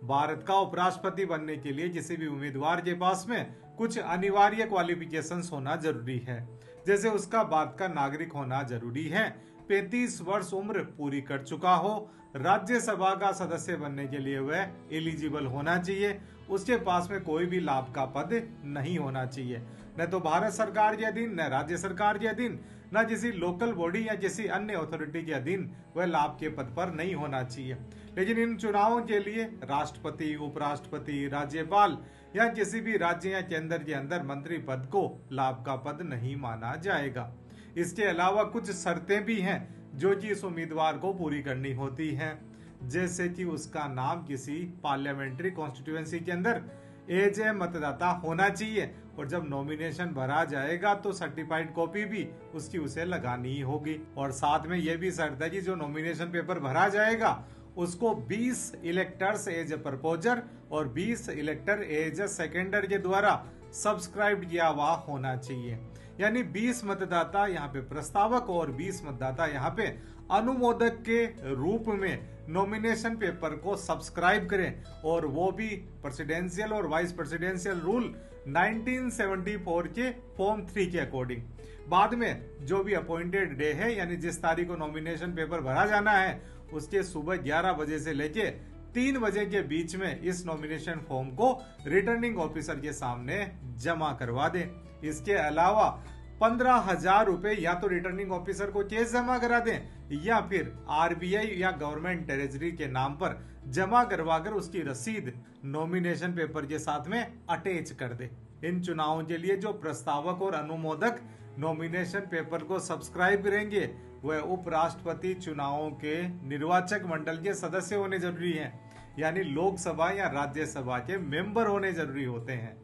भारत का उपराष्ट्रपति बनने के लिए किसी भी उम्मीदवार के पास में कुछ अनिवार्य क्वालिफिकेशंस होना जरूरी है। जैसे उसका भारत का नागरिक होना जरूरी है, 35 वर्ष उम्र पूरी कर चुका हो, राज्यसभा का सदस्य बनने के लिए वह एलिजिबल होना चाहिए, उसके पास में कोई भी लाभ का पद नहीं होना चाहिए, न तो भारत सरकार के अधीन, न राज्य सरकार के अधीन, न किसी लोकल बॉडी या किसी अन्य अथॉरिटी के अधीन वह लाभ के पद पर नहीं होना चाहिए। लेकिन इन चुनावों के लिए राष्ट्रपति, उपराष्ट्रपति, राज्यपाल या किसी भी राज्य या केंद्र के अंदर मंत्री पद को लाभ का पद नहीं माना जाएगा। इसके अलावा कुछ शर्तें भी हैं जो कि इस उम्मीदवार को पूरी करनी होती हैं, जैसे कि उसका नाम किसी पार्लियामेंट्री कॉन्स्टिट्यूएंसी के अंदर एज ए मतदाता होना चाहिए, और जब नॉमिनेशन भरा जाएगा तो सर्टिफाइड कॉपी भी उसकी उसे लगानी ही होगी। और साथ में यह भी शर्त है कि जो नॉमिनेशन पेपर भरा जाएगा उसको 20 इलेक्टर्स एज ए प्रपोजर और 20 इलेक्टर एज ए सेकेंडर के द्वारा सब्सक्राइब किया हुआ होना चाहिए। यानी 20 मतदाता यहाँ पे प्रस्तावक और 20 मतदाता यहाँ पे अनुमोदक के रूप में नॉमिनेशन पेपर को सब्सक्राइब करें, और वो भी प्रेसिडेंशियल और वाइस प्रेसिडेंशियल रूल 1974 के फॉर्म 3 के अकॉर्डिंग। बाद में जो भी अपॉइंटेड डे है, यानी जिस तारीख को नॉमिनेशन पेपर भरा जाना है, उसके सुबह 11 बजे से लेके 3 बजे के बीच में इस नॉमिनेशन फॉर्म को रिटर्निंग ऑफिसर के सामने जमा करवा दें। इसके अलावा 15,000 रुपए या तो रिटर्निंग ऑफिसर को कैश जमा करा दें, या फिर आरबीआई या गवर्नमेंट ट्रेजरी के नाम पर जमा करवाकर उसकी रसीद नॉमिनेशन पेपर के साथ में अटैच कर दे। इन चुनावों के लिए जो प्रस्तावक और अनुमोदक नॉमिनेशन पेपर को सब्सक्राइब करेंगे वह उपराष्ट्रपति चुनावों के निर्वाचक मंडल के सदस्य होने जरूरी हैं, यानी लोकसभा या राज्यसभा के मेंबर होने जरूरी होते हैं।